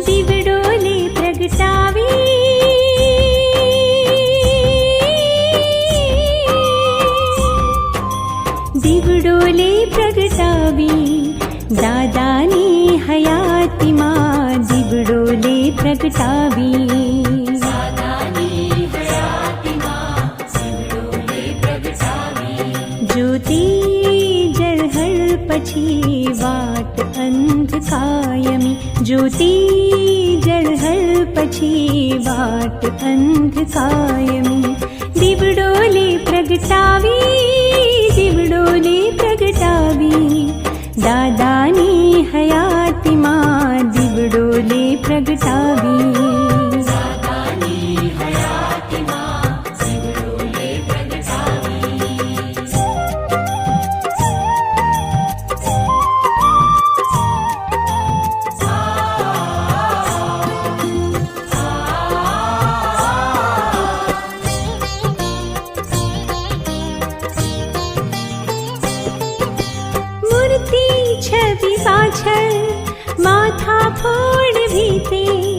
दिवडोले प्रगटावी दिवडोले प्रगटावी दादानी हयातीमा दिवडोले प्रगटावी ज्योति जळहळ પછી વાટ અંધકાયમી જ્યોતિ જળહળ પછી વાટ અંધકાયમી દીવડોલે પ્રગટાવી દાદાની હયાતીમાં દીવડોલે પ્રગટાવી छवि पाछळ माथा फोड़ भीते